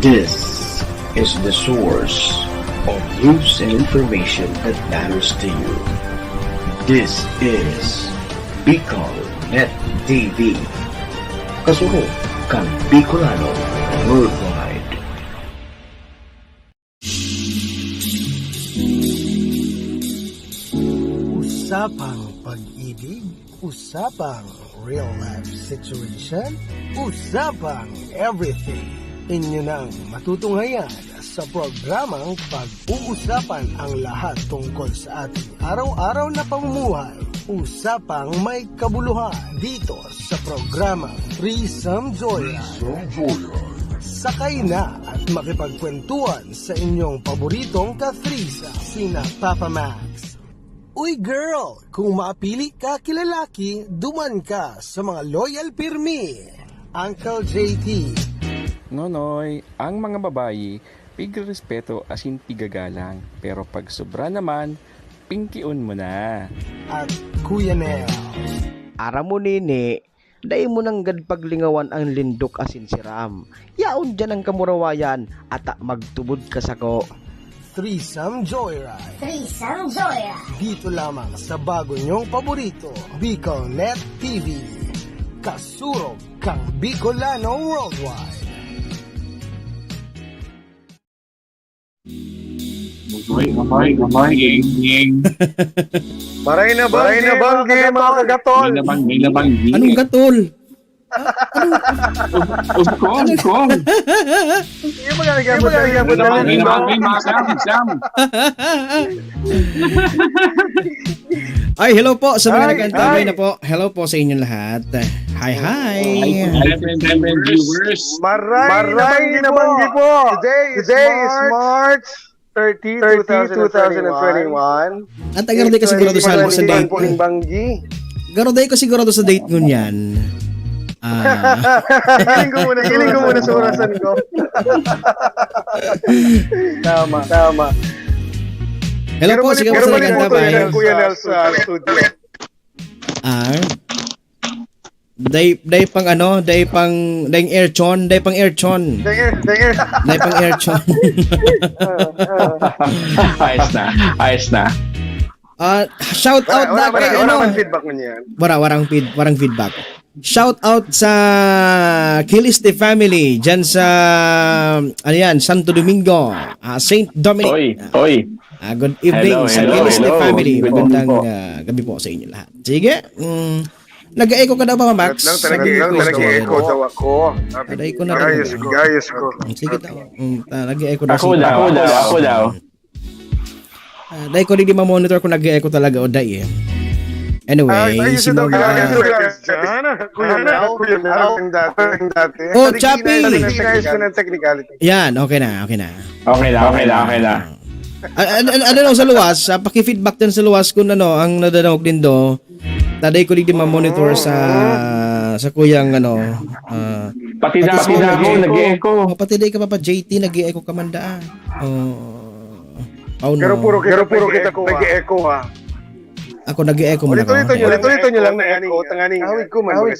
This is the source of news and information that matters to you. This is Bicol Net TV. Kasuko kang Bicolano worldwide. Usapang pag-ibig, usapang real life situation, usapang everything. Inyo nang matutunghayan sa programang pag-uusapan ang lahat tungkol sa ating araw-araw na pamumuhay. Usapang may kabuluhan dito sa programang Threesome Joyride. Sakay na at makipagkwentuhan sa inyong paboritong ka-threesome, sina Papa Max. Uy girl, kung maapili ka kilalaki, duman ka sa mga loyal pirmi. Uncle JT. Nonoy, ang mga babayi, pigrespeto asin pigagalang. Pero pag sobra naman, pingkiun mo na. At Kuya Nel. Ara mo nini, dahil mo nang paglingawan ang lindok asin siram. Yaon dyan ang kamurawayan at magtubod ka sako. Threesome Joyride. Threesome Joyride. Dito lamang sa bago nyong paborito, Bicol Net TV. Kasurog kang Bicolano worldwide. Maray na banggi, mga kagatol. May nabanggi. Anong gatol? Uskong. Yung mga nagabot May nabanggi, mga Sam. Ay, hello po sa mga nag-antabay na po. Hello po sa inyong lahat. Hi. Seven viewers. Maray na banggi po. Today is March 30, 2021. At agaroday ko sigurado sa date. Banggi. Garoday ko sigurado sa date nun yan. Hiling ko muna sa orasan ko. Tama. Hello po, sige po sa nag-antabay. Kuya Nel sa studio. Day pang airchon. Dengir. Day pang airchon. Ayos na. Shout out na kay Wala feedback mo niyan. Warang feedback. Shout out sa Kiliste family dyan sa Santo Domingo, Saint Dominic. Oy. Good evening sa Kiliste family. Good Magandang evening gabi po sa inyo lahat. Sige. Nag-echo ka daw ba, Max? Nag-echo daw ako. Nag-echo na Gayos ko. Sige daw. Nag-echo daw. Ako daw. Dahil ko rin di ma-monitor kung nag-echo talaga o dahil eh. Anyway, si Mama... Kuya Nel, dati. Oh, Chappy! Sinayos ko ng technicality. Yan, okay na. Okay na. Ano sa luwas, paki-feedback din sa luwas kung ang nadanaog din do. Taday ko din ma-monitor sa kuyang Pati na ako nag-echo. Pati day ka pa JT nag-echo ka man da. Pero puro kita nag-echo ha. Ako nag-echo man ako. Ulit-ulit nyo lang na echo. Tanganing hawig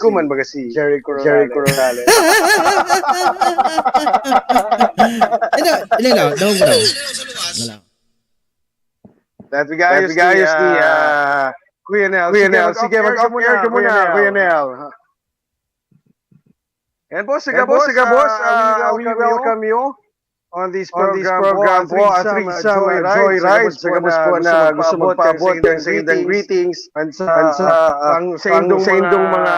ko man baga si Jerry Corrales. Daw mo daw. That guys ni Kuya Nel. Sige, mag-off-air ka muna, Kuya Nel. And boss, we welcome you on this program po, Threesome Joyride. Sa gabos po na gusto magpaabot sa indang greetings sa indong mga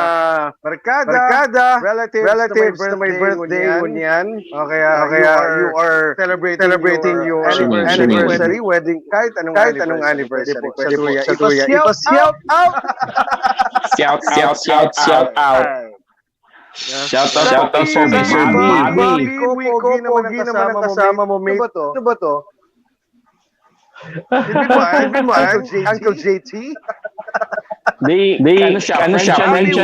barkada, relatives na may birthday ngunyan. Kaya you are celebrating your anniversary, wedding, kahit anong anniversary. Pwede po sa tuya. Ipa-shout out! Shout out. Shout out for Bobby. Pogi naman ang kasama mo, mate. Ano ba to? Ibig mo, Uncle JT? Ano siya? Happy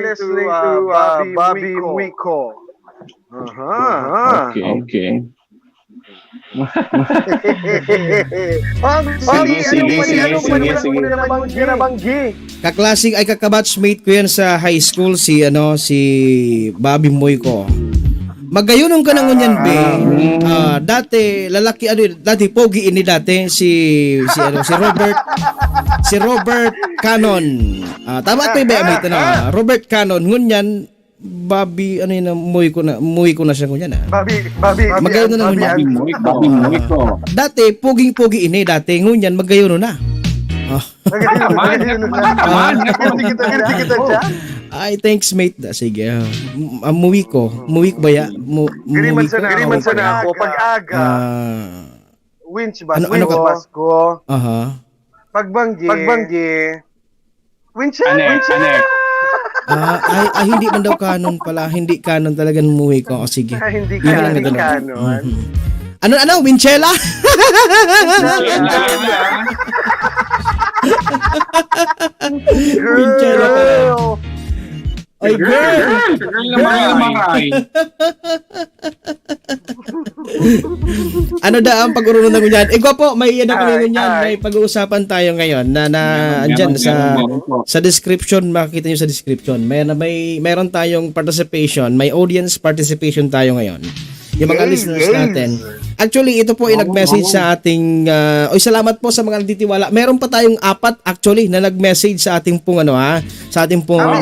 listening to Bobby Wico. Okay. Sige. Kaklasik ay kakabatchmate ko yan sa high school si Bobby Moy ko. Magayunon ka ng unyan, be. Dati lalaki dati pogi ini dati si Robert Cannon. Tama pa ba ito na? Robert Cannon ngunyan Bobby muwi ko na siya ngunyan. Babi. Magayunon na ngunyan. Babi ko. Dati pogi ini dati ngunyan magayunon na. Hindi kita dyan. Ay, thanks mate. Sige. Muwi ko ba ya? Giriman sa na ako. Pag-aga. Winch ba? Ano ka? Basko. Aha. Pagbanggi. Winch. Anek. Hindi man daw kanon pala. Hindi kanon talagang muwi ko. O sige. Hindi Yun lang ito, no? kanon. Ano? Winchella? Winchella pala. Ay, girl! Ano da ang pag-urunod ng ganyan? Gwapo, may yan kami ganyan. May pag-uusapan tayo ngayon na andyan sa description, makikita nyo sa description. Meron tayong participation, may audience participation tayo ngayon. Yung mga listeners natin. Actually, ito po ay nag-message sa ating salamat po sa mga nagtitiwala. Meron pa tayong 4 actually na nag-message sa ating pong sa ating pong opo,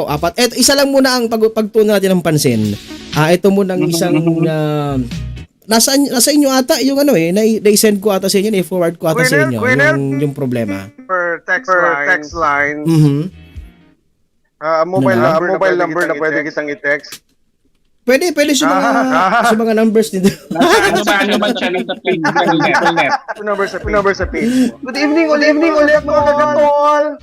4. Eto isa lang muna ang pagtuunan natin ng pansin. Ito muna ang isang nasa inyo ata yung na-send ko ata sa inyo, na-forward ko ata sa inyo yung problema. Per text line. Mobile number na pwede kitang i-text. Pwede sa mga numbers dito. Ano ba siya sa page? Number sa page. Good evening ulit mga kagatol.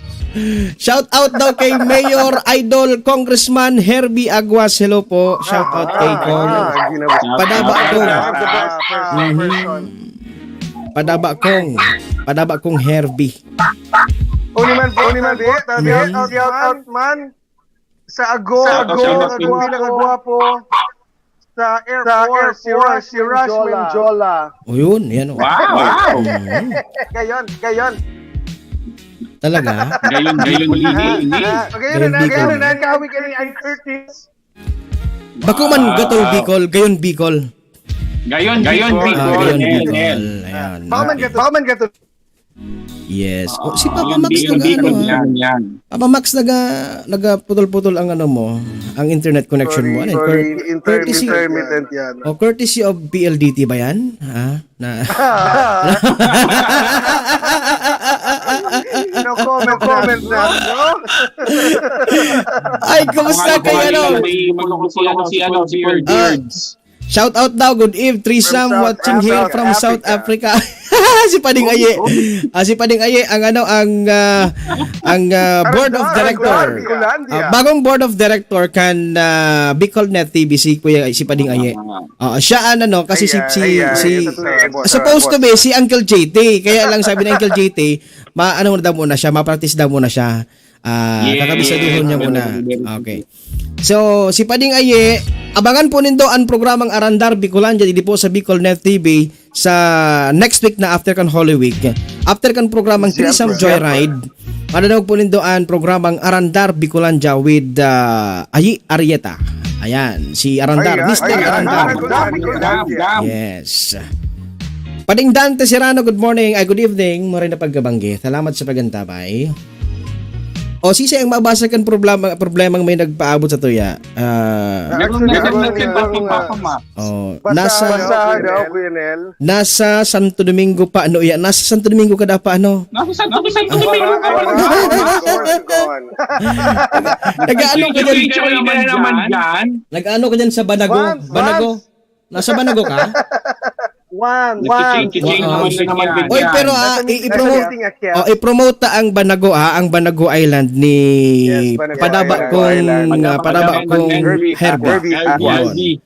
Shout out daw kay Mayor Idol Congressman Herbie Aguas. Hello po. Shout out kay Kong. Padaba kong Herbie. Uniman, shout out man. Sa Ago, pinakagwapo sa Air Force, si Rush Menjola. O yun, yan o. Wow! Gayon. Talaga? Gayon Gayon na, kawi ka ni Ann Curtis. Bako man gatol Bicol, gayon Bicol. Gayon Bicol. Ayan. Baka man gato. Yes. Si Papa Max Papa Max nagaputol-putol ang ang internet connection mo. Courtesy. Intermittent yan. Courtesy of PLDT ba yan? No comment na. Ay, kamusta kayo Si Birds. Shout out daw, good eve, Trisam watching here from South Africa. Si Pading Aye. Si Pading Aye ang board of director. Bagong board of director kan Bicol Net TV si Pading Aye. Siya kasi si supposed to be si Uncle JT. Kaya lang sabi ng Uncle JT, ma-practice daw muna siya. Kakabisaduhon niya muna. Okay. So, si Pading Aye, abangan po nindo ang programang Arandar Bicolandia dito po sa Bicol Net TV sa next week na after kan Holy Week. After kan programang Trisam Joyride, mananood po nindo ang programang Arandar Bicolandia with Ayi Arieta. Ayan, si Arandar, Mr. Arandar. Yes. Pading Dante Serrano, good morning. Good evening. Mo rin na pagkabanggi. Salamat sa pagantabay. O sisi ang mabasa kan problemang may nagpaabot sa tuya. Nasa Santo Domingo pa nasa Santo Domingo ka pa Nasa Santo Domingo. Nag-ano ka diyan? Nag-ano ka diyan sa Banago? Nasa Banago ka? Oy, pero i-promote ang Banago Island ni Padaba kong Herbie.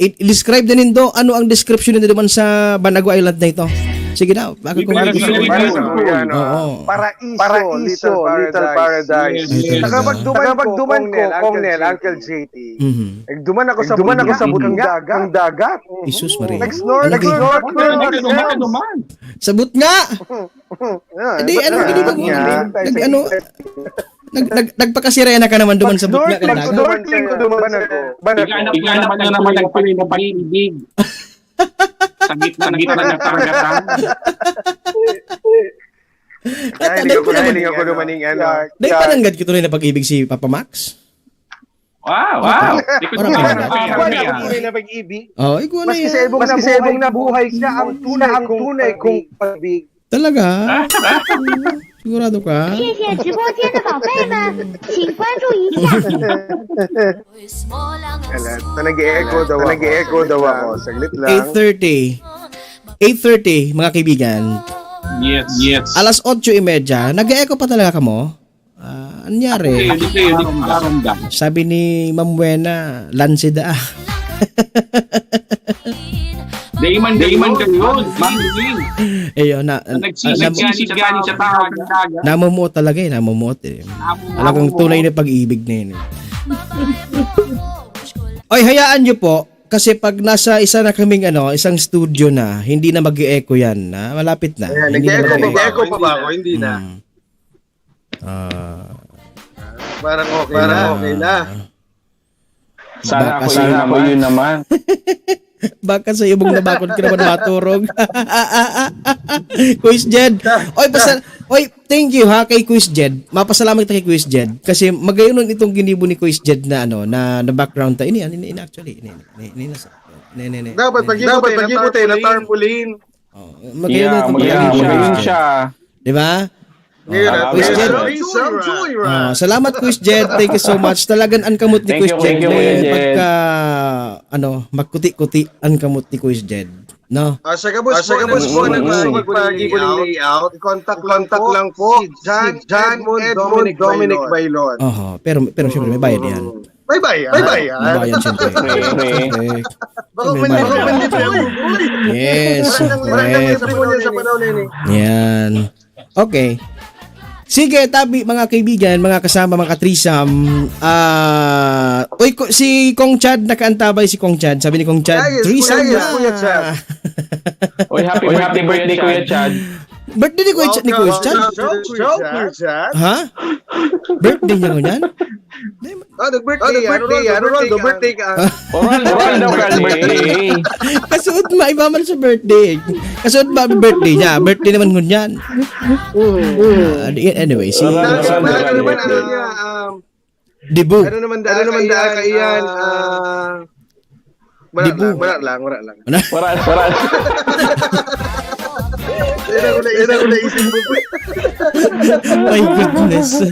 I-describe din nindo ano ang description nindo man sa Banago Island na ito. Sige daw, baka kung paraiso, little paradise. Nakapagduman ko, Kongnel, Uncle JT. Nagduman ako sa butang dagat. Jesus Maria. Nag-snorkel. Sabut nga. Hindi Nagpakasirena ka naman duman sa butya ka na. Snorkeling ko duman ako. Iganap na naman nagpili ng pag-ibig. Sa gitna ng karagatan. Hiling ako dumaning ano. Dahil pananggad ko tuloy na pag-ibig si Papa Max. Wow! Di ko Parang naman Wala ko tuloy na pag-ibig. Oh, ikaw na Maski yan. sa ibong nabuhay siya ang tunay kong pag-ibig. Talaga? Sigurado ka? 谢谢直播间的宝贝们，请关注一下。 Nag-echo daw ako. Saglit lang. 8:30. 8:30, mga kaibigan. Yes. Alas 8:30, nag-echo pa talaga ka mo? Anyari? Hindi ko maramdam. Sabi ni Ma'am Buena, lansida. Dayman kayo. Mangin. Ayun, Nagsisigani sa tao. namumuot talaga eh, namumuot eh. Talagang tunay na pag-ibig na yun. Oy, hayaan nyo po, kasi pag nasa isa na kaming isang studio na, hindi na mag-echo yan. Malapit na. Hindi na mag-e-echo. Nag-echo pa ba ako? Hindi na. Parang okay na. Sana ako yun naman. Baka sa ibong nabakod ka naman maturog. Quiz Jed. Oy, thank you ha kay Quiz Jed. Mapasalamat kita kay Quiz Jed kasi magayon itong ginibo ni Quiz Jed na na background ta. Ini actually. Dapat pag-ibutin na tarpaulin. Magayon siya. Di ba? Quiz Jed. Salamat Quiz Jed. Thank you so much. Talagang ang kamot ni Quiz Jed. Pagka magkuti-kuti ang kamot ni Quiz Jed. No? Sa kabus po nagpag-ibuling layout. Contact lang po si John Edmond Dominic Bailon. Pero syempre may bayad yan. May bayan. May bayad syempre. Baka hindi pa yan. Yes. Correct. Sa panahon na yun. Yan. Okay. Sige, tabi mga kaibigan, mga kasama, mga katrisam. Si Kong Chad, nakaantabay si Kong Chad. Sabi ni Kong Chad, threesome na. Kuya Chad. Oy, happy birthday, Kuya Chad. Birthday ni Kuya Chad? Kuya Chad. Ha? Birthday niya ko yan? Nag-birthday yan. Ronaldo, birthday ka. Oral birthday. Kasuot iba man sa birthday. Kasuot birthday niya. Birthday naman ko yan. Anyway, si Dibu. Ano naman daan ka iyan? Wala lang. Wala. Ina ko naisip mo. My goodness.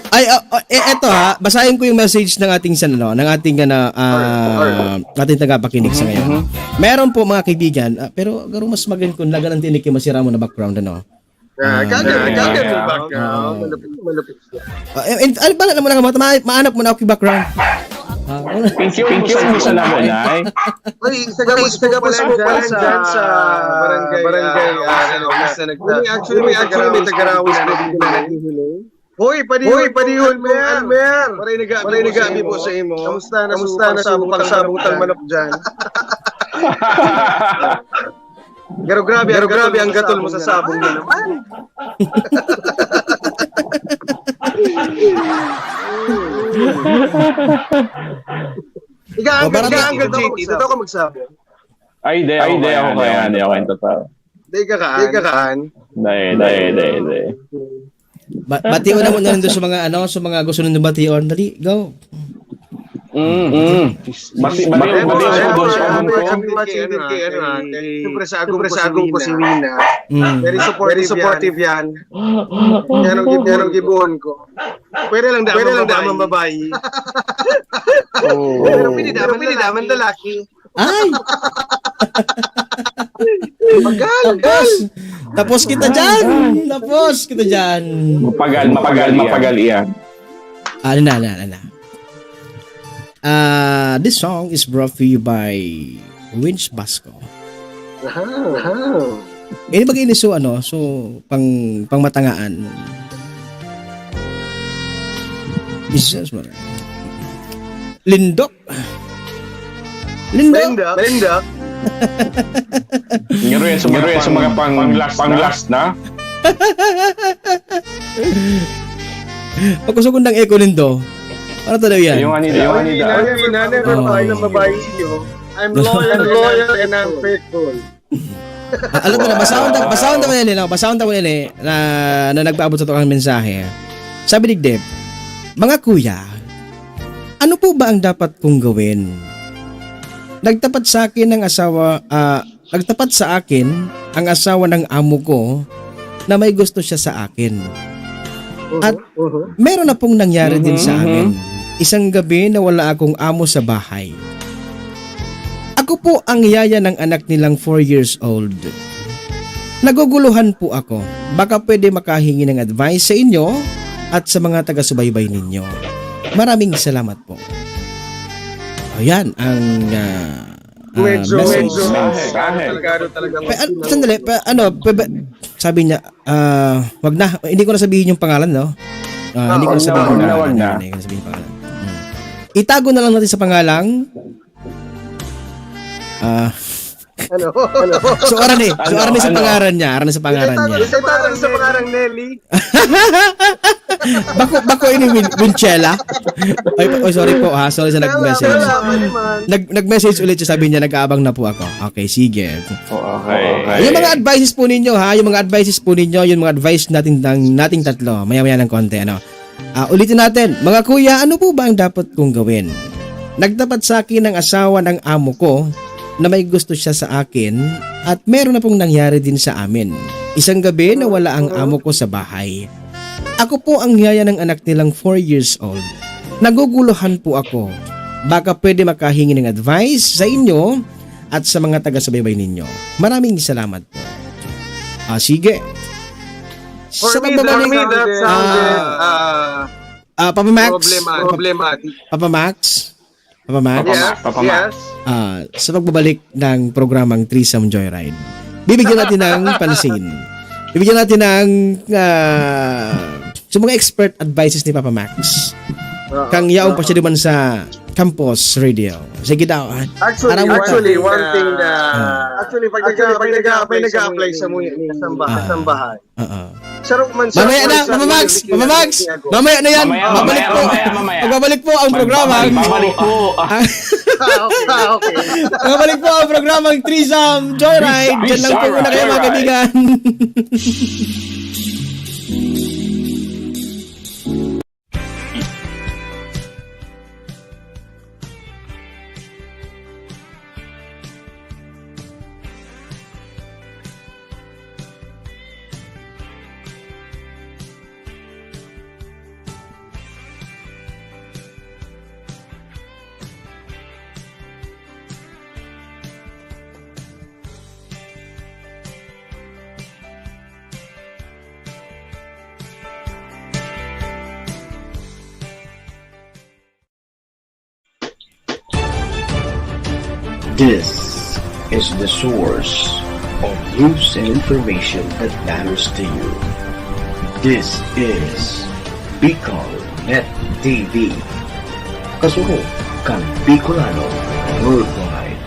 Ay, eto basahin ko yung message ng ating ating tagapakinig sa ngayon. Meron po mga kaibigan, pero garo mas magaling kung lagan ang tinik yung masira mo na background Kagad mo background. Malapit siya. Ano ba naman maanap mo na ako yung background? Thank you mo sa namunay. Uy, tagapos mo pala dyan sa barangay. Actually, may tagarawis na dito na naghihuli. Hoy, padihol mo yan. Paray nag-abi po sa imo. Kamusta na sabutang manok dyan? Pero grabe ang gatol mo sa sabong na naman. Ika-anggal JT, totoo ka magsabong. Ay, di ako kaya. Hindi ako yung totoo. Di ka kaan. Hindi. Bation na muna doon sa mga gusto nang bation. Dali, go. Bati Siyempre sa agong ko si Wina. Very supportive yan. Yan ang gibuhon ko. Pwede lang damang babae. Pero pili daman lalaki. Ay! Tapos kita dyan. Mapagal iyan. This song is brought to you by Winch Basco. Ini bagay so pangmatangaan. Business mo. Lindok. Ngayon sa mga pang-last na. Pagkusukon ng echo nindo. Ano to daw yan? Yung anida. Never Oh. find ng babae sa'yo. I'm loyal and I'm faithful. Alam ko na, basahon tayo yan na nagpaabot sa itong mensahe. Sabi ni Deb, mga kuya, ano po ba ang dapat kong gawin? Nagtapat sa akin ang asawa ng amo ko na may gusto siya sa akin. At meron na pong nangyari din sa amin. Isang gabi na wala akong amo sa bahay. Ako po ang yaya ng anak nilang 4 years old. Naguguluhan po ako. Baka pwede makahingi ng advice sa inyo at sa mga taga-subaybay ninyo. Maraming salamat po. Ayan ang message. Sandali, sabi niya, wag na, hindi ko na sabihin yung pangalan, no? Hindi ko na sabihin yung pangalan. Itago na lang natin sa pangalang So Arane sa pangalan niya. Isa sa pangarang Nelly. Bako ini Winchella. Ay, sorry po ha. Sorry sa nag-message. Nag-message ulit siya, sabi niya nag-aabang na po ako. Okay, sige. Okay. Yung mga advices po ninyo ha, yung mga advice nating tatlo. Maya-maya ng konti ano. Ulitin natin. Mga kuya, ano po ba ang dapat kong gawin? Nagtapat sa akin ng asawa ng amo ko na may gusto siya sa akin at meron na pong nangyari din sa amin. Isang gabi na wala ang amo ko sa bahay. Ako po ang yaya ng anak nilang 4 years old. Naguguluhan po ako. Baka pwede makahingi ng advice sa inyo at sa mga taga-subaybay ninyo. Maraming salamat po. Sige. For me, that sounded Papa Max? problematic. Papa Max? Yes. Sa pagbabalik ng programang Threesome Joyride, bibigyan natin ng pansin. Bibigyan natin ng sa mga expert advices ni Papa Max. Kang yaong pa siya naman sa Campus Radio. Sige daw. Actually, one thing na pag nag-a-apply sa sambahan. Sarap man sa Papa Max. Mamaya na yan. Magbabalik po ang programa. Magbabalik po ang programang Threesome Joyride. Diyan lang po muna kayo mga kaibigan. This is the source of news and information that matters to you. This is Bicol Net TV. Kasunod kang Bicolano Worldwide.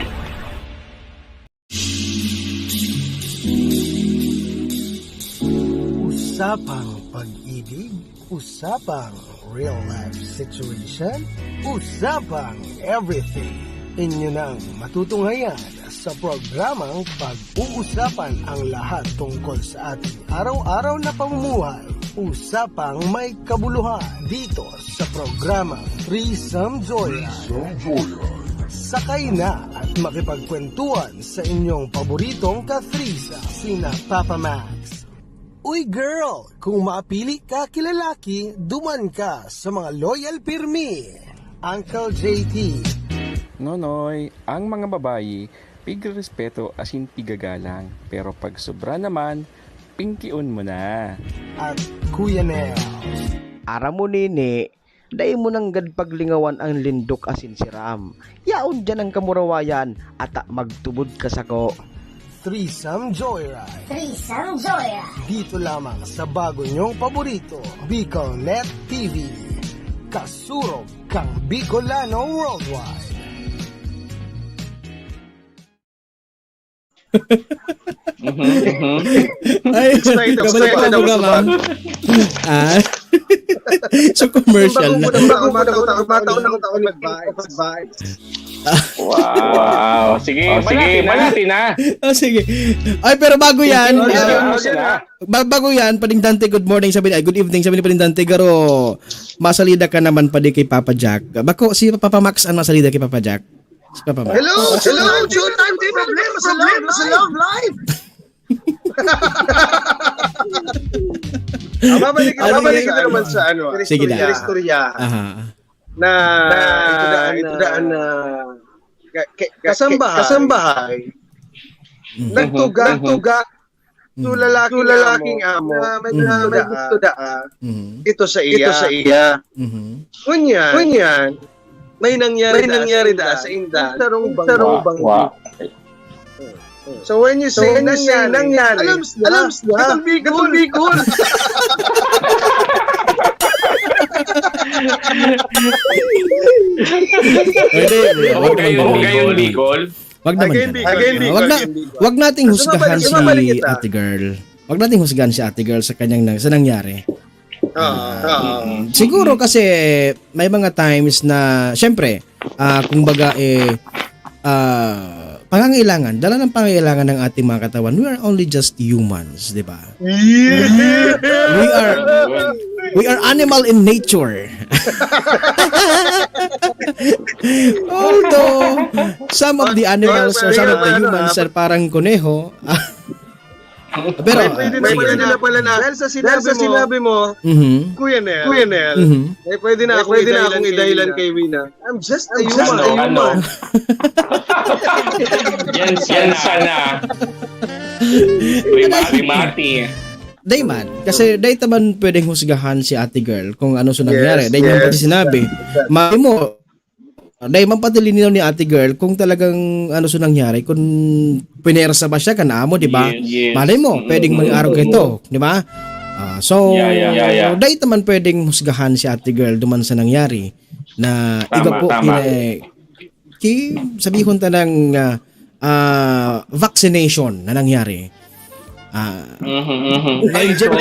Usapang pag-ibig, usapang real life situation, usapang everything. Inyo nang matutunghayan sa programang pag-uusapan ang lahat tungkol sa ating araw-araw na pamumuhay. Usapang may kabuluhan dito sa programang Threesome Joyride. Sakay na at makipagkwentuhan sa inyong paboritong ka-threesome, sina Papa Max. Uy girl, kung maapili ka kilalaki, duman ka sa mga loyal pirmi. Uncle JT. Nonoy, ang mga babayi, pigrespeto asin pigagalang. Pero pag sobra naman, pingkiun mo na. At Kuya Nel. Aram mo nini, dahil mo nang paglingawan ang lindok asin siram. Yaon dyan ang kamurawayan at magtubod ka sako. Threesome Joyride. Threesome Joyride. Dito lamang sa bago nyong paborito, Bicol Net TV. Kasurog kang Bicolano Worldwide. Ay, kabalik po ang programa. So commercial na. Mataon ako nag-vibes. Wow. Sige, malati na. Oh, sige. Ay, pero bago yan, bago yan, Pading Dante, good morning, sabi ni, good evening, sabi ni Pading Dante, garo, masalida ka naman padi kay Papa Jack. Bako, si Papa Max ang masalida kay Papa Jack. Si Papa Max. Hello, showtime, di problema sa love live. Babalik ka naman sa sige na. Istorya. Aha. Na ito daan na kasambahay. Nagtuga to lalaking amo na may gusto daa. Ito sa iya. Kunyan may nangyari da sa inda. Tarong bang. So when you say nangyari, alam niya. Gatong Bicol. Wag kayong Bicol. Wag naman. Wag nating husgahan si Ate Girl. Wag nating husgahan si Ate Girl sa kanyang sa nangyari. Siguro kasi may mga times na syempre, kumbaga pangangailangan, dala ng pangangailangan ng ating mga katawan. We are only just humans, di ba? We are animal in nature. Although some of the animals or some of the humans are parang kuneho. Pero pwede na pala na dahil sa sinabi mo, Kuya Nel, pwede na akong idahilan kay Wina. I'm just a human. Yan sana. Mati. Dayman, kasi day taman pwedeng husgahan si Ate Girl kung ano sa nangyari. Day man pati sinabi. Mali mo, day man pati lininaw ni Ate Girl kung talagang ano sa nangyari, kung pinersa ba siya kanamo, di ba? Malay mo, pwedeng mag-araw ito, di ba? So, day taman pwedeng husgahan si Ate Girl duman sa nangyari na iba po sabihin ta ng vaccination na nangyari. Na-inject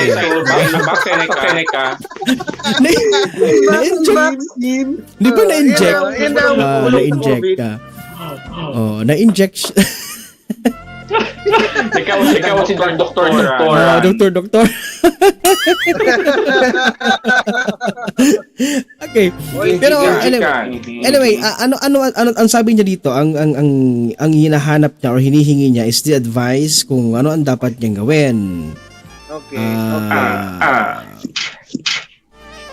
Di ba na-inject? Na-inject ka. Na-inject. Ikaw si Doktor. Okay. Pero anyway, ano ang sabi niya dito, ang hinahanap niya or hinihingi niya is the advice kung ano ang dapat niyang gawin. Okay.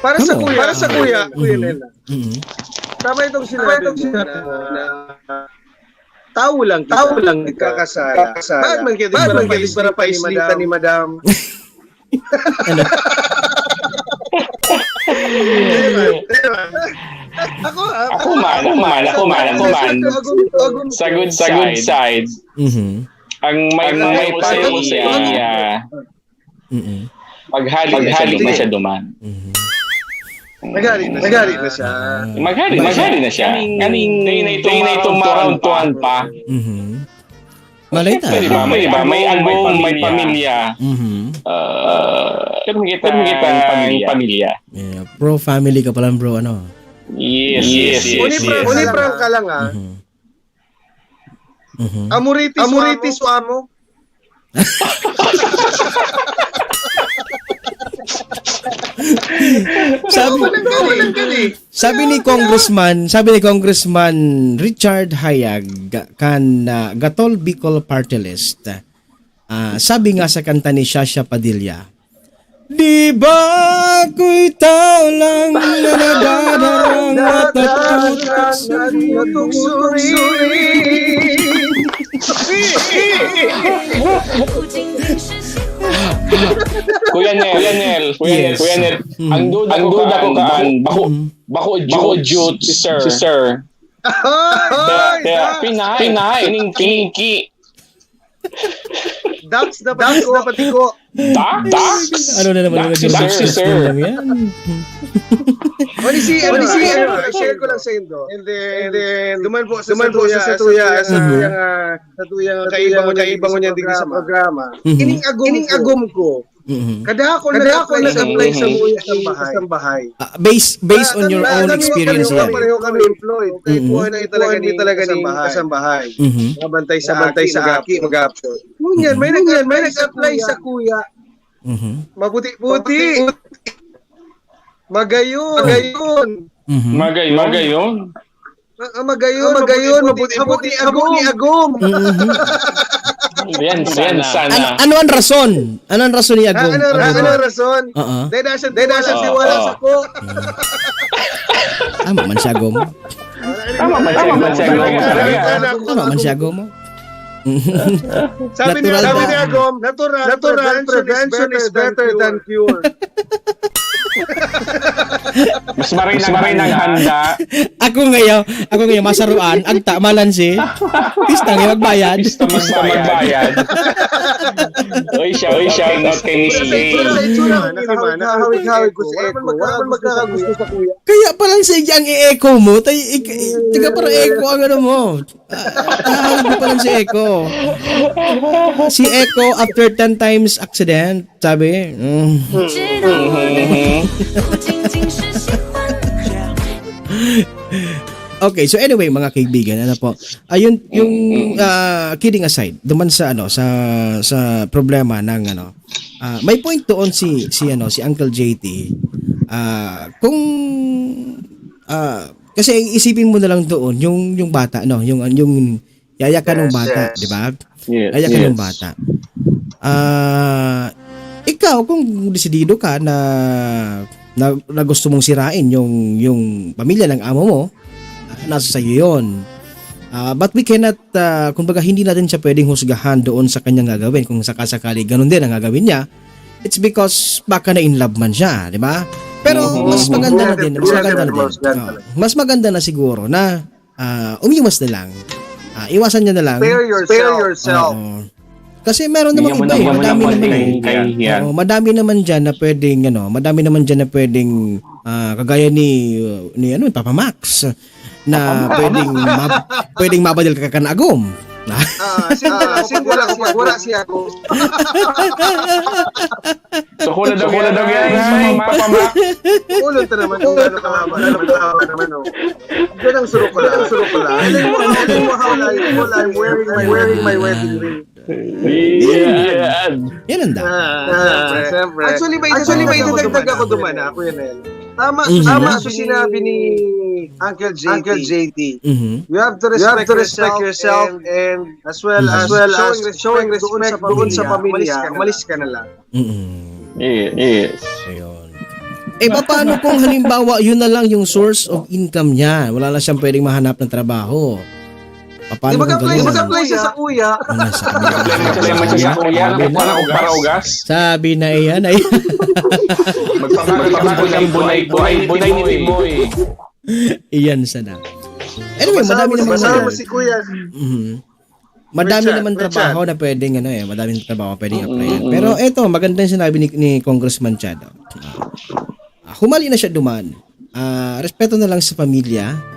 Para sa kuya Nela. Tama itong sinabi na tao lang kakasaya. Bakit man kaya para paislita ni Madam? Ako man. Sa good side. Ang may payo sa iya. Paghalik na siya duman. Magalit na siya. Kaning na tumarantuan pa. Malay ta. Pwede ba? May album, may pamilya. Kaya kita yung pamilya. Yeah, pro family ka pala, bro, ano? Yes. Uniprank ka lang, Amuritis o amo? Sabi ni Congressman Richard Hayag Gatol Bicol Party List. Sabi nga sa kanta ni Shasha Padilla, di ba ako'y tao lang na nadadarang at natutusuri. Kuya Nel, ang duda ko kaan, bako jute si sir. Kaya Pinay, piningki. Ducks dapat ko. Ducks? Ano na naman si sir. Share ko lang sa Indo. And then duman po sa tuya sa tuyang kaibang mo niya digdi sa programa. Ining agum ko Kada ako nag-apply sa kuya sa bahay. Based on your own experience yan. Pareho kami employed. Kuha na talaga ni kasambahay. Mabantay sa aki, mag-apply. Ngunyan, may nag-apply sa kuya. Mabuti-buti. Magayon. Magayon. Magayon, mabuti agom. Yan sana. Ano ang rason? Ano ang rason ni Agong? Ano ang rason? Dahil nasa tiwala sa ko. Tama man siya, Agong. Tama man siya, Agong mo. Sabi ni Agom, natural prevention is better than cure. Mas marin ang handa. Ako ngayon, masaruan, agta malansi. Pista ngayon magbayad. Magbayad. Oy siya, not kay Miss Lane. Nakahawig ko sa Echo. Wala man magkakagusto sa kuya. Kaya palang sige ang i-echo mo. Tiga para echo ang ano mo. Nakahawig mo palang si Echo. Si Echo after 10 times accident, sabi. Okay, so anyway mga kaibigan, ano po? Ayun yung kidding aside, duman sa sa problema ng may point doon si Uncle JT. Kung kasi isipin mo na lang doon yung bata yung yayakan ng bata, di ba? Yayakan ng bata. Ikaw kung desidido ka na gusto mong sirain yung pamilya ng amo mo, nasa sa'yo yun. But we cannot, kumbaga hindi natin siya pwedeng husgahan doon sa kanyang gagawin. Kung sakasakali ganun din ang gagawin niya, it's because baka na in love man siya, di ba? Pero mas maganda na din. Mas maganda na siguro na umiwas na lang. Iwasan niya na lang. Spare yourself. Kasi meron namang iba madami naman diyan na pwedeng kagaya ni Papa Max na pwedeng mabadil ka kanagom. Wala siya ako. So kula daw yan, Papa Max. Ulong ta naman kung gano'n kahaba naman. Ganang surok ko lang. I'm wearing my wedding ring. Yan ang Siyempre. Actually, may idadagdag ako dumana, Kuya Nel. Tama so sinabi ni Uncle JT. You have to respect yourself and as well as showing respect doon sa pamilya. Umalis ka na lang. Yes. Ayun. Paano kung halimbawa yun na lang yung source of income niya? Wala na siyang pwedeng mahanap ng trabaho. Paano kung gano'n? Mag-apply siya sa kuya. Sabi na iyan ay bunay mo eh. iyan sana. Anyway, madami naman si kuya. Madami naman trabaho na pwedeng madaming trabaho pwedeng applyan. Pero eto, maganda yung sinabi ni Congressman Chad. Humali na siya duman. Respeto na lang sa pamilya.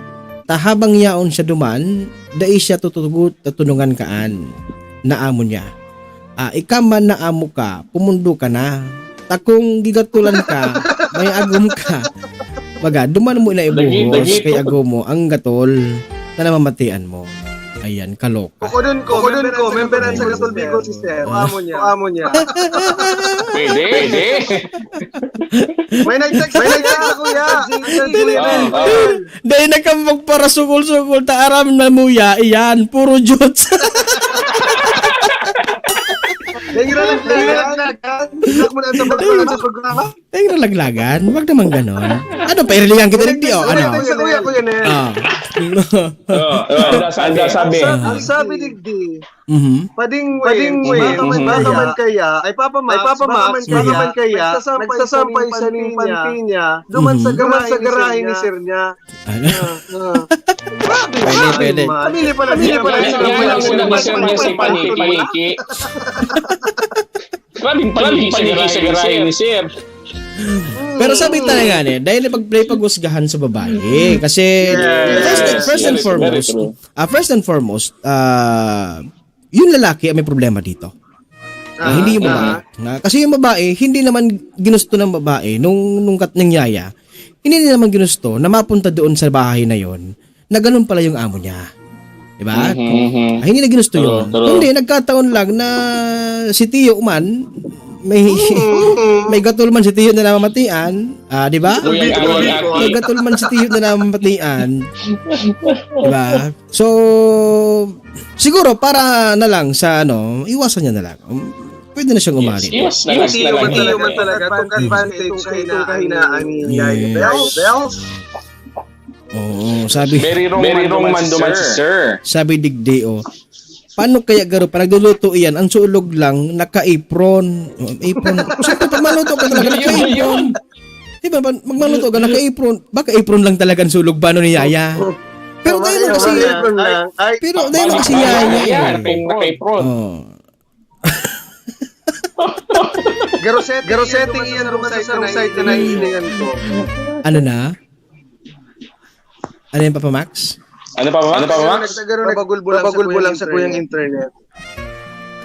Habang yaon siya duman, dai siya tutulungan kaan na amo niya. Ikaw man na amo ka, pumundo ka na. Takong gigatulan ka, may agom ka. Baga, duman mo ina ibuhos kay agom mo ang gatol na namamatian mo. Ayan, kaloka. Kukudun ko, memberan sa Gatol Bicol Sister. Amo niya. Pwede. May nag-text sa kuya. Dahil nagkambag para sukul-sukul, taaram na muya, iyan, puro jots. Laglagan? Wag naman ganon. Ano, pairiligan kita nagdi o? Ano? Sabi. Ang sabi digdi, pading baka man kaya, ay Papa Max kaya, nagsasampay sa panty niya, duman sa garahe ni sir niya. Pwede. Pamili pala si Paniki. Maraming sa garahe ni Sir. Pero sabi tayo nga dahil pag-usgahan sa babae kasi first and foremost yung lalaki may problema dito. Hindi yung babae. Kasi yung babae, hindi naman ginusto ng babae nung kat ng yaya. Hindi niya naman ginusto na mapunta doon sa bahay na yon na ganun pala yung amo niya. Diba? Hindi na ginusto yun. Hindi, nagkataon lang na si Tiyo man, may gatul man si Tiyo na namamatian, di ba? May gatul man si Tiyo na namamatian. Diba? So, siguro para na lang sa iwasan niya na lang. Pwede na siyang umali. Yes, Tiyo man talaga. Itong advantage kay kahinaan ni Yaya Bells. Oo, sabi Very wrong man duman si sir. Sabi Digdeo, paano kaya garo pa nagluluto iyan? Ang sulog lang naka-apron. Apron. Siyempre pag maluto ka talaga naka-apron. Diba, pag magmaluto ka naka-apron, baka apron lang talaga ang sulog ba ni Yaya? Pero dahil lang kasi Yaya. Naka-apron. Garo setting iyan sa site na iiningan ko. Ano na? Ano yung Papa Max? Ano pa ba, Max? Nabagulbo lang sa kuyang internet.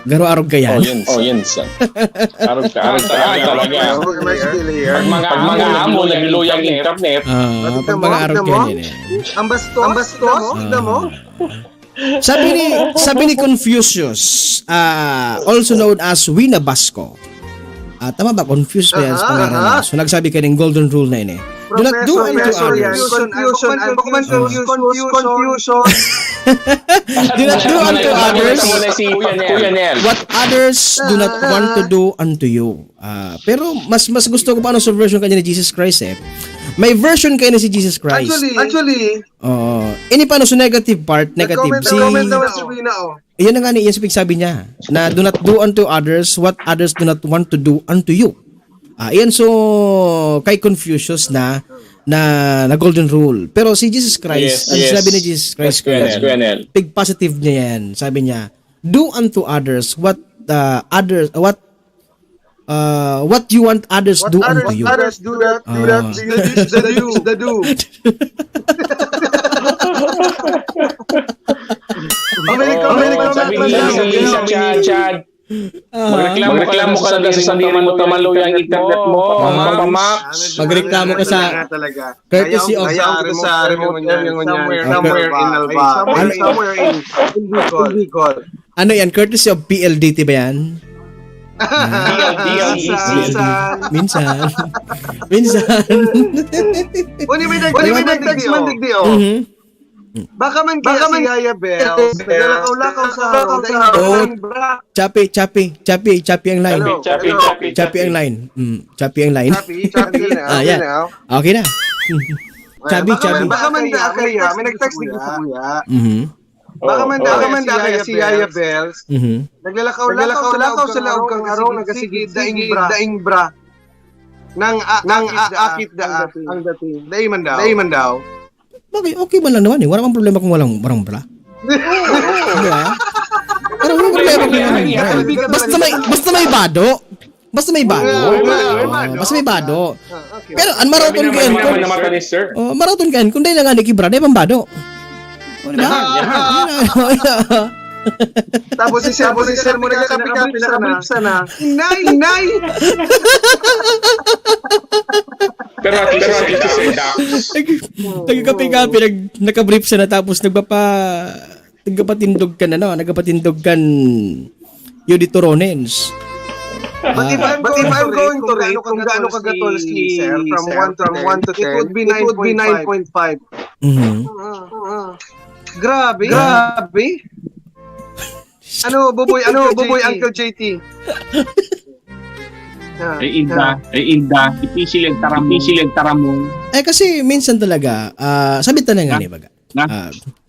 Garo arog ka yan? Yun. Arog talaga. Pag mga amo nagluluyang internet. Pag mga arog ka yan Ang bastos, tignan mo. Sabi ni Confucius, also known as Winabasco. Tama ba? Confused ba yan sa pangalan? So nagsabi ka ng golden rule na yun Do not do unto others. Confusion. Do not do unto others what others do not want to do unto you. Pero mas gusto ko pa sa version kanya ni Jesus Christ May version kayo na si Jesus Christ. Actually. Ini paano sa negative part? Negative. Comment naman si Wina Iyan na nga ni Ian sabi niya na do not do unto others what others do not want to do unto you. Iyan so kay Confucius na golden rule. Pero si Jesus Christ, sabi ni Jesus Christ, big positive niya yan. Sabi niya, do unto others what you want others do unto you. Others do that. The do. Sabi ni Chad, magreklamo ka na sa sarili mo tamalo yung internet mo. Magreklamo ka sa courtesy of sa remote area somewhere in Alba. Somewhere in Bicol. Ano yan? Courtesy of PLDT ba yan? Minsan. May nag-text man digdi Baka man kaya si Yaya Bells, naglalakaw-lakaw sa harong. Chappy ang line. Chappy ang line. Chappy ang line. Yan. Okay na. Chappy. Baka man kaya, may nag-text digdi sa kuya. Baka man kaya si Yaya Bells, naglalakaw-lakaw sa loob kang harong, nagasigid daing bra. Nang akit ang dating. Daiman daw. Okay man lang naman Wala mang problema kung walang bra. Diba? Parang walang problema kung walang bra. Basta may bado. Basta may bado. Pero ang maraton kayan maraton kayan kung dahil nga nikibra, dahil pang bado. Diba? Tapos si sir mo nagkakapi-kapi na Inay! Pero at least nagkapi-kapi, nakabrief siya na tapos nagpapatindog ka Yuditoronens. But if I'm going to rate kung gaano kagatol si sir from 1 to 10, it would be 9.5. Grabe. Ano, Buboy, Uncle JT? Inda, ipisil yung taramo. Kasi minsan talaga, sabi talaga ni baga.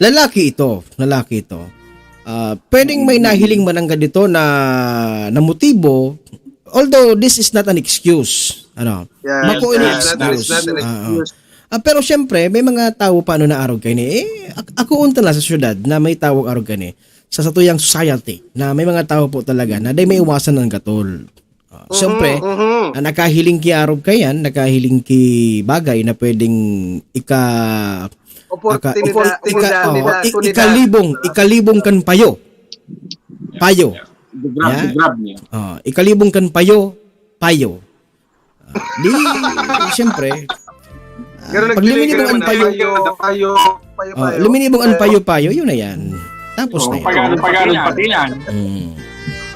Lalaki ito. Pwedeng may nahiling man ang ganito na motibo, although this is not an excuse. Mako ini excuse. Pero syempre, may mga tao paano na arog kayo ako unta lang sa syudad na may tawag arog kayo sa satuyang society na may mga tao po talaga na may iwasan ng gatol. Siyempre, nakahiling ki arog kayan, nakahiling ki bagay na pwedeng ikalibong kan payo. Grab niya. Ikalibong kan payo. Di, siyempre. Pag liminibong ang payo, liminibong ang payo, yun na yan. Tapos na yan. Pag-aral pati yan.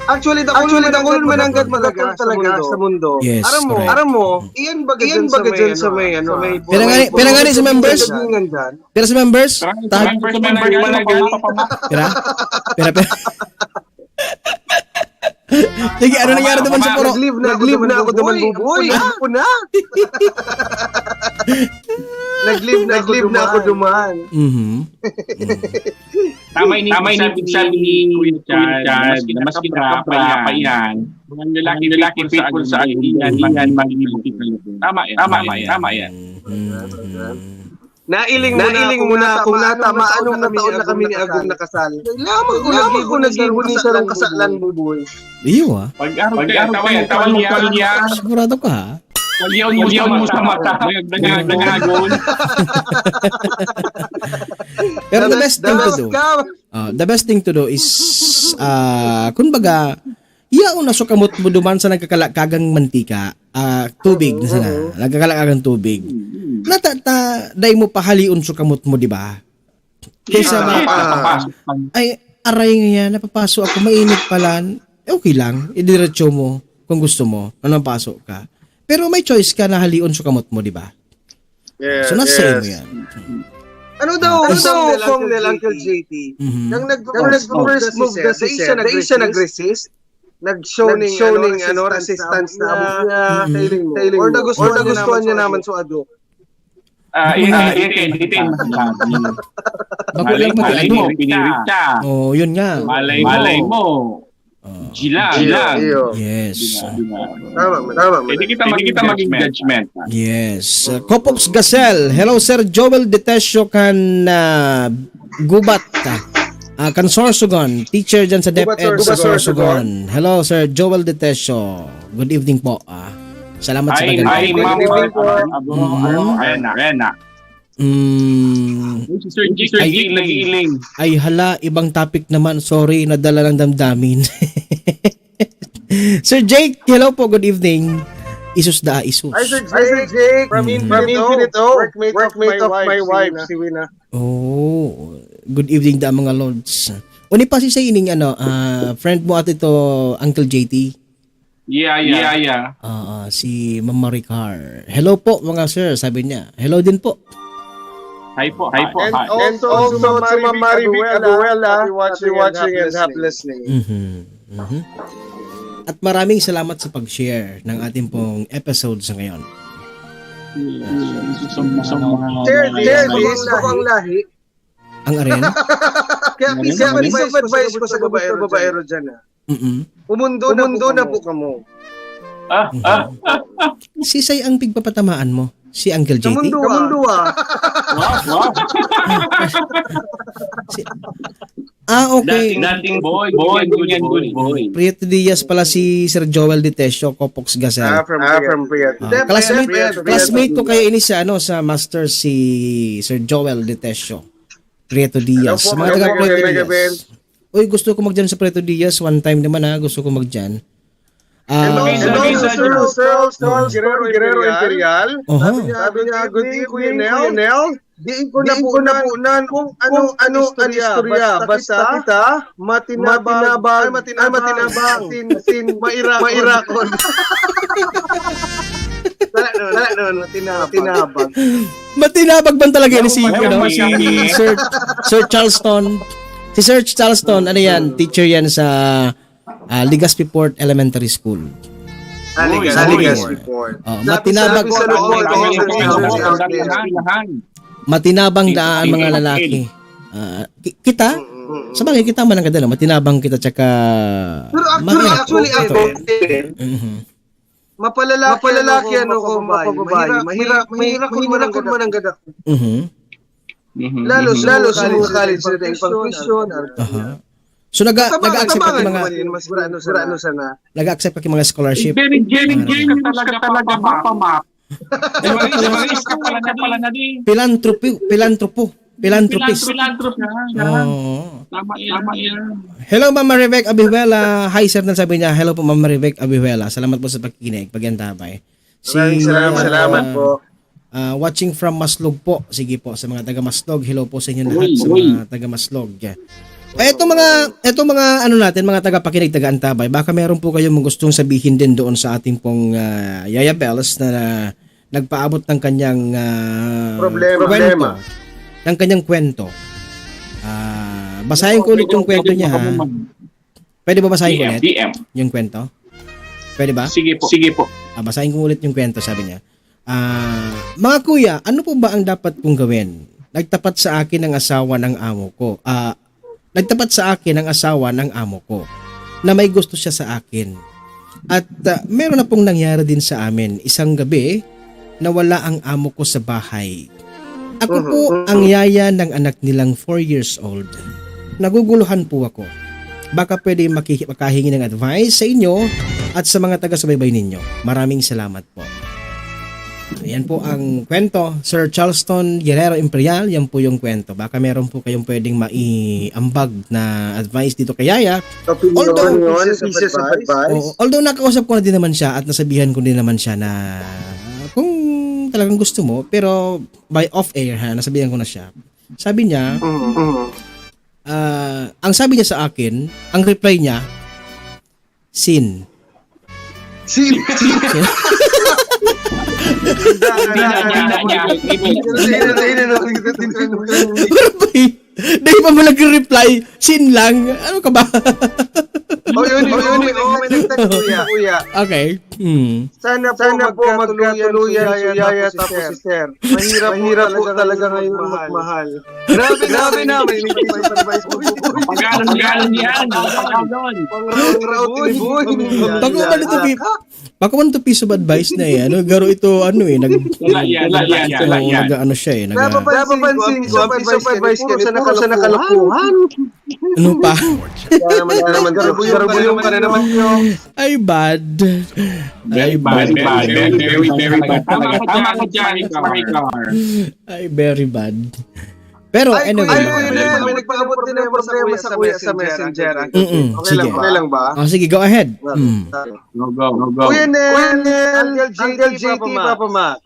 Actually, dakulon man ang talaga sa mundo. Yes, Aram mo, iyan baga dyan sa may, Pero nga rin sa members? Pero sa members? Pero. Sige, ano nangyari naman sa puro? Nag-leave na ako naman, buboy. Ako na. Nag-leave na ako duman. Tama yung sabi ni Kuya Chad, na mas kinakapa yan. Mga lalaki faithful sa agihan, magiging Tama yan. Nailing muna kung natama anong taon na kami ni Agong nakasal. Lamang ko nag-iwin sa rong kasalan mo, boy. Iyo Pag-aral niya. Sigurado ka ha? Waliyaw mo sa mata. Nagagagon. Pero the best thing to do is kumbaga iyaon na sukamot mo duman sa nagkakalakagang mantika, tubig na sana, nagkakalakagang tubig. Day mo pahaliun sukamot mo, di ba? Kaysa ay aray nga napapasok ako, mainit pala. Okay lang, idiretso mo kung gusto mo, napasok ka. Pero may choice ka na haliun sukamot mo, di ba? So nasa mo yan. Ano daw kung nila Uncle JT? Nang nag-first move kasi siya nag-resist, nag-showing resistance na tailing mo. Or nagustuhan niya naman so ado. Itin. Malay mo, pinilit siya. Oh, yun nga. Malay mo. Gilang. Yes. Tama. Hindi kita maging judgment. Yes. Kopox Gasel. Hello, Sir Joel Detesio kan Gubat. Kan Sorsogon. Teacher dyan sa DepEd sa Sorsogon. Hello, Sir Joel Detesio. Good evening po. Salamat sa paganda. Ay, ma'am. Ayan na. Sir Giling. Ay hala, ibang topic naman. Sorry, nadala ng damdamin. Sir Jake, hello po, good evening. Isus. Hi, Sir Jake. From Infinito. Workmate of my wife, si Wina. Oh, good evening da mga lords. Uni pa si sa ining friend mo at ito, Uncle JT. Yeah. Si Mama Ricar. Hello po mga sir, sabi niya. Hello din po. Hi po. And also to Mama Abuela, watching and happy listening. At maraming salamat sa pag-share ng ating pong episode sa ngayon. Share this, ang lahi. Ang arena? Kaya piece of advice ko sa babaero dyan. Umundo na po kamo. Sisay ang pigpapatamaan mo? Si Uncle JT? Kamundo. Wow. Okay. Dating boy. Good boy. Prieto Diaz pala si Sir Joel Detesio, Kopox Gasel. From Prieto. Classmate ko kayo ini sa master si Sir Joel Detesio. Prieto Diaz. Mga taga Prieto Diaz. Uy, gusto ko magdyan sa Prieto Diaz. One time naman gusto ko magdyan. Hello, Sir Guerrero Imperial. Sabi niya, good evening, Kuya Nel. Diin ko na punan kung ano ang istorya. Basta kita, matinabang, mairakon. Matinabang. Matinabag ba talaga yan si Sir Charleston? Si Sir Charleston, ano yan? Teacher yan sa Legazpi Port Elementary School. Legazpi Port. Matinabang daan mga lalaki. Kita? Sa bagay, kita man ang ganda. Matinabang kita tsaka... Actually, ako mapalalaki ko, mapababae. Mahirap ko man ang ganda. Lalo sa mga college na pang-tuition. So nag-accept ka mga nag-accept ka mga scholarship. Very talaga map. Philanthropo. Philanthropist. Philanthrop na. Oo. Tama yan. Hello, Ma'am Maribek Abihuela. Hi, sir, na sabi niya. Hello po, Ma'am Maribek Abihuela. Salamat po sa pagkikinig. Pagyantabay. Salamat po. Watching from Maslog po. Sige po, sa mga taga Maslog. Hello po sa inyo lahat sa mga taga Maslog. Ito mga ano natin, mga taga-pakinig, taga-antabay. Baka meron po kayong gustong sabihin din doon sa ating pong Yaya Bells na nagpaabot ng kanyang Problema. Ng kanyang kwento. Basahin ko ulit yung kwento niya, ha? Pwede ba basahin ko ulit DM. yung kwento? Pwede ba? Sige po. Basahin ko ulit yung kwento, sabi niya. Mga kuya, ano po ba ang dapat kong gawin? Nagtapat sa akin ang asawa ng amo ko. Nagtapat sa akin ang asawa ng amo ko na may gusto siya sa akin. At meron na pong nangyari din sa amin. Isang gabi, nawala ang amo ko sa bahay. Ako po ang yaya ng anak nilang 4 years old. Naguguluhan po ako. Baka pwede makahingi ng advice sa inyo at sa mga taga-subaybay ninyo. Maraming salamat po. Ayan po ang kwento. Sir Charleston Guerrero Imperial, yan po yung kwento. Baka meron po kayong pwedeng maiambag na advice dito kay Yaya. Although nakausap ko na din naman siya at nasabihan ko din naman siya na kung talagang gusto mo, pero by off-air, nasabihan ko na siya. Sabi niya, ang sabi niya sa akin, ang reply niya, sin. Dahil pa mo nag-reply, sin lang. Ano ka ba? Yun, may nagtag kuya. Okay. Sana po magkatuluyan si Yaya tapos si Sir. Mahirap po talaga ngayon magmahal. Grabe na. May advice po. Pag-aaral yan. Baka man to piece of advice na eh. Garo ito Wala yan. nag-ano siya eh. Napapansin ko, piece of advice ka sa nakalapuhan. Ano pa? Garabulong ka na naman yun. Ay, bad. Very bad. Tama ka dyan, Car. Ay, very bad. Pero anyway. May nagpaabot din ng problema sa messenger. Sige. Okay lang ba? Sige, go ahead. Go. Kuya Nel, Uncle JT, Papa Max.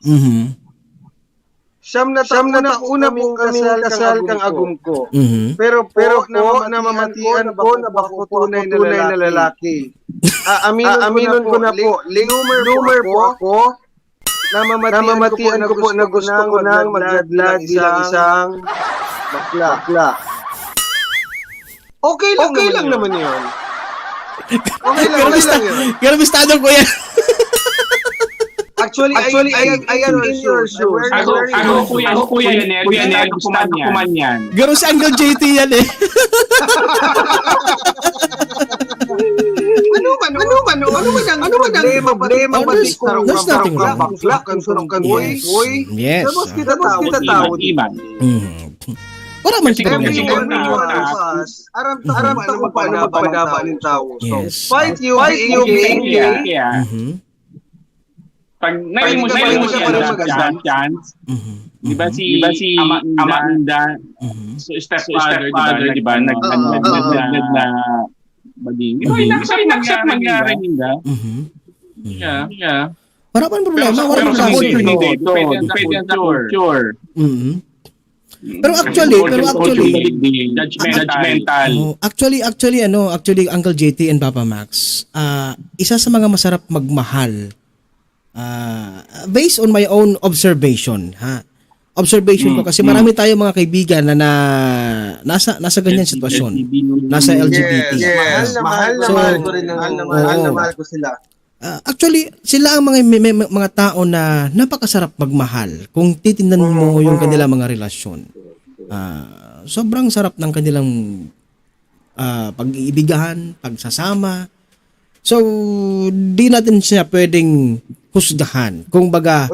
Siyam na tauna pong kasal kang agum ko. Pero po, namamatian ko na bako tunay na lalaki. Aminin ko na po, rumor po ako, namamatian ko po na gusto ko nang magladlad isang bakla. Okay lang naman yun. Okay lang yun. Garabistado ko yan. Actually, I am in your shoes. Ako kuya Nel, kuman yan. Garo si Uncle JT yan eh. Ano man ang problema ba dito? There's nothing wrong. Bakla, kan sunong kan boy. Yes. Tapos kita tawad. Wala man Kasi problema. kami Aram ta ko pa na padaba ng tao. Yes. Fight you being gay. Pag naimu siya chance, di ba si Ama Inda, stepfather, di ba, nag-nag na maging. Di ba, inaccept mangyari Inda? Yeah. Wala man problema. Wala man Sure. Pero actually, judgmental. Actually, Uncle JT and Papa Max, isa sa mga masarap magmahal, based on my own observation, observation ko kasi marami tayong mga kaibigan na nasa ganyan sitwasyon, nasa LGBT. Yes. Mahal ko sila. Actually, sila ang mga tao na napakasarap magmahal kung titingnan mo yung kanilang mga relasyon. Sobrang sarap ng kanilang pag-iibigan, pagsasama. So, di natin siya pwedeng husgahan. Kung baga,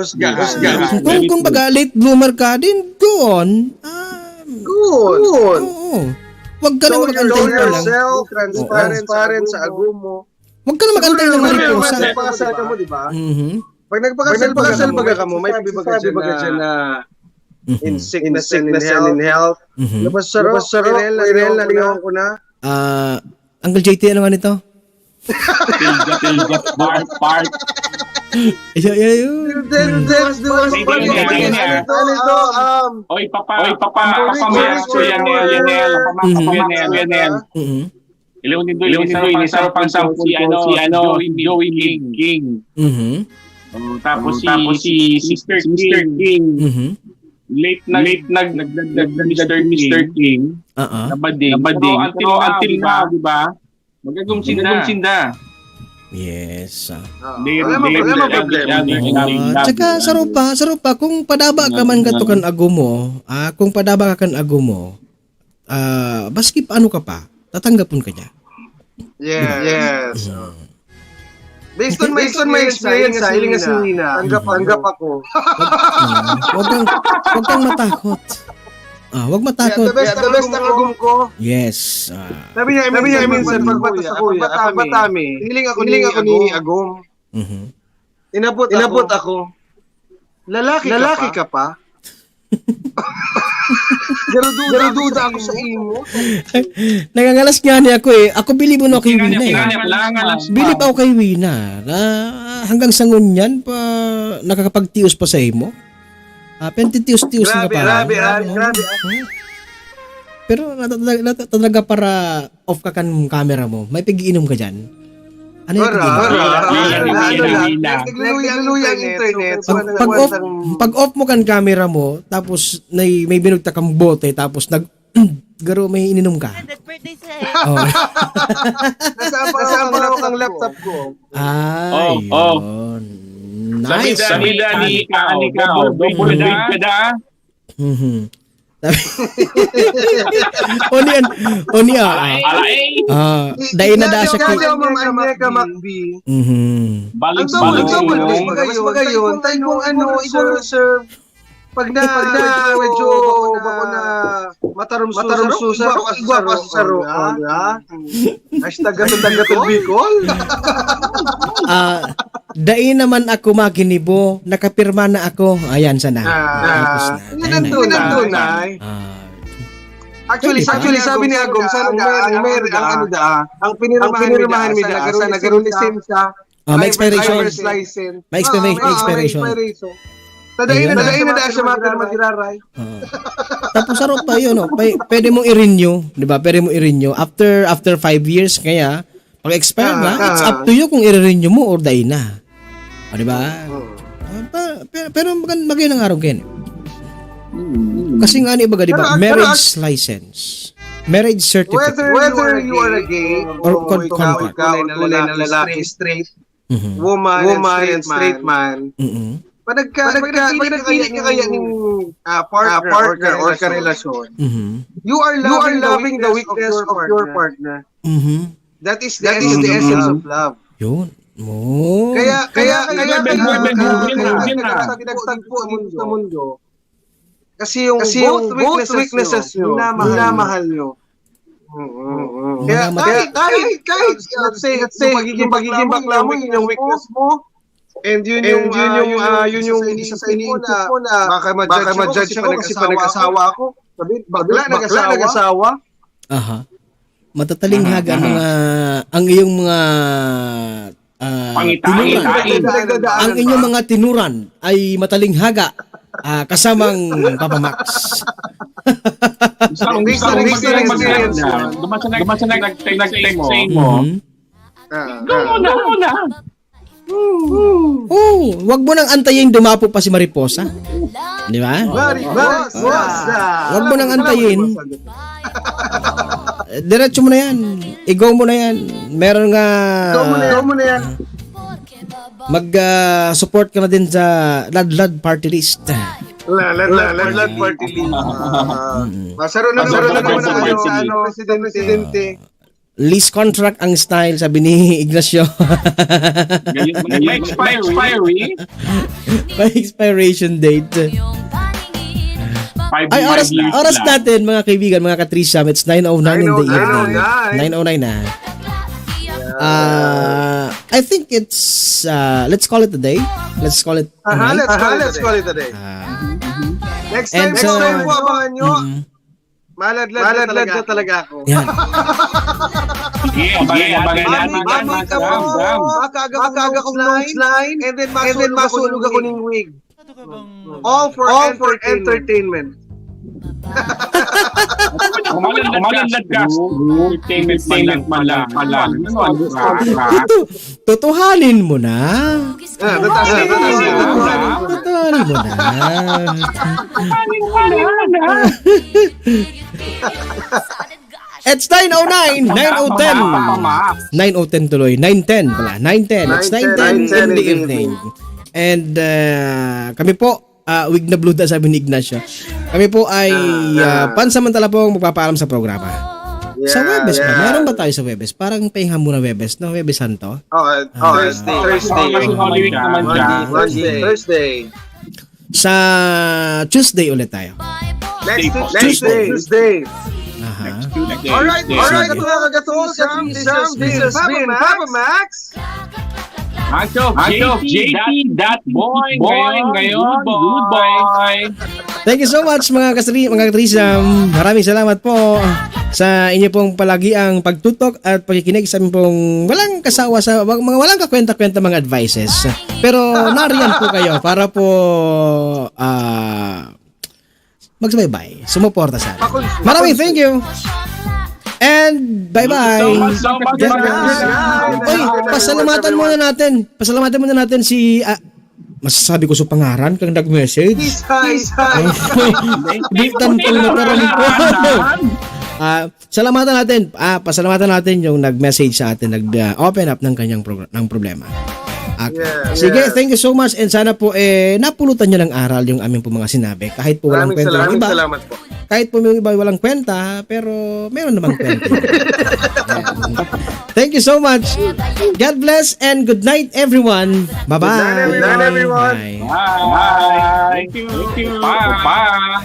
kung baga late bloomer ka din, go on. Good. Wag ka na mag-antay pa lang. Transparent sa agum mo. Wag ka na mag-antay ng mariposa. Nagpakasal ka mo, di ba? Pag nagpakasal baga ka mo, may sabi baga dyan na in sickness and in health. Labas saro, Irel, naligawan ko na. Uncle JT, ano nga nito? Tilgat, part. Oy, papa, Yanel. Ilawin din sa pang si Joey King. Tapos si Sister King. Late Mr. King. Nabading. Pero until now, di ba? Magagumsinda. Yes. Wala problema. Tsaka saro pa kung padaba ka man gato kan agumo, baski paano ka pa, tatanggapon ka niya. Yes. Based on my experience sa Hilinga Sinina, tanggap ako. Wag kang matakot. Wag matakot. The best ang agum ko. Yes. Sabi niya minsan pagbata sa kuya, patami. Hiling ako ni agum. Inabot ako. Lalaki ka pa? Garududa ako sa imo. Nangangalas nga niya ako eh. Ako bilib mo kay Wina eh. Bilib ako kay Wina. Hanggang sa ngunyan pa nakakapagtios pa sa imo. Pentitius-tius nga pa. Grabe. Pero talaga para off ka kan camera mo, may pag-iinom ka dyan. Ano yung Nagluya ang internet. Pag off mo kan camera mo, tapos may binugta kang bote, tapos garo may ininom ka. Nasama na ako ng laptop ko. Yun. Nice. Sabi ni Anika, double ka da. Oni dahil na da siya Kaya ka makbi. Balik Magayon, tayo kung i-serve. Pag medyo bako na matarumsusa, igwa sa saro. Hashtag gatong Bicol. Dahil naman ako maginibo, nakapirma na ako. Ayan, sana. Nandun na. Actually, sabi ni Agom, ang pinirmahan mi da, sa nagkaroon lisensya, may expiration. May expiration. Tadain na siya magiraray. Tapos saro pa yun, no? Pwede mong i-renew, di ba? Pwede mong i-renew. After 5 years, kaya, pag expire na, it's up to you kung i-renew mo or dahil na. Di ba? Pero magandang araw kayo. Kasi nga iba di ba? Marriage license. Marriage certificate. Whether you are a gay or contract. Lalaki, straight, woman, straight man. Pag nagpili ka kaya ng partner or karelasyon, you are loving the weakness of your partner. That is the essence of love. Yun. Kaya nagtagpo sa mundo. Kasi yung both weaknesses nyo, minamahal nyo. Kaya kahit let's say magiging bakla mo, yun yung weakness mo. And yun yung isa sa iniisip mo na baka ma-judge ako kasi pa nag-asawa ako. Sabi, bakla nag-asawa. Aha. Matatalinghaga ang iyong mga ang inyong mga tinuran ay matalinghaga kasamang Papa Max. Dumasan na nag-text mo. Go muna. Wag mo nang antayin dumapo pa si Mariposa. Di ba? Wag mo nang antayin. Diretso mo na yan. I-go mo na yan. Meron nga... Go mo na yan. Mag-support ka na din sa Ladlad Party List. Ladlad Party List. Masaro na presidente. Lease contract ang style, sabi ni Ignacio. May expiry? May expiration date. Ay, oras natin, mga kaibigan, mga ka-3 Summits, 9:09 in the evening. 9:09 na. I think it's, let's call it a day. Let's call it a day. Next And time po, abangan nyo. Mhm. Maladlad na talaga ako. Yan. Sige, abangan natin. Mamay ka mo. Makaga kong nose line. And then masulog ako ng wig. All for entertainment. Umalalad ka. Entertainment man lang. Tutuhanin mo na. Tatas. Tutuhanin mo na. It's 9:09, 9:10. 9:10 tuloy. 9:10 pala. 9:10. It's 9:10 in the evening. And kami po, wig na blue na sabi ni Ignacio. Kami po ay pansamantala po magpapaalam sa programa. Sa Webes ba? Meron ba tayo sa Webes? Parang pahinga muna Webes, no? Webes Santo? Thursday. Sa Tuesday ulit tayo. Next Tuesday. Aha. Alright, mga kagatulsam. This has been Papa Max. Macho, JT, that boy ngayon, good boy. Thank you so much mga katrisam. Maraming salamat po sa inyo pong palagi ang pagtutok at pagkikinig sa aming pong walang kasawa sa mga walang kakwenta-kwenta mga advices. Pero nariyan po kayo para po magsubaybay, sumuporta sa amin. Maraming thank you. And bye-bye. So much. Oy, pasalamatan muna natin si masasabi ko sa pangaran kang nag-message. Hi. Bitan po na karon po. Pasalamatan natin yung nag-message sa atin, nag-open up ng kanyang ng problema. Sige, thank you so much and sana po napulutan nyo ng aral yung aming po mga sinabi. Kahit po walang kwenta yung iba. Salamat po. Kahit po yung iba walang kwenta, pero meron namang kwenta. Thank you so much. God bless and good night everyone. Bye-bye. Good night, everyone. Bye. Thank you. Bye.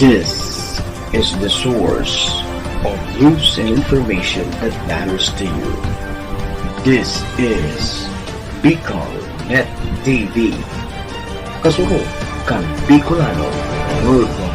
This is the source of news and information that matters to you. This is Bicol Net TV. Kasunod kang Bicolano Worldwide.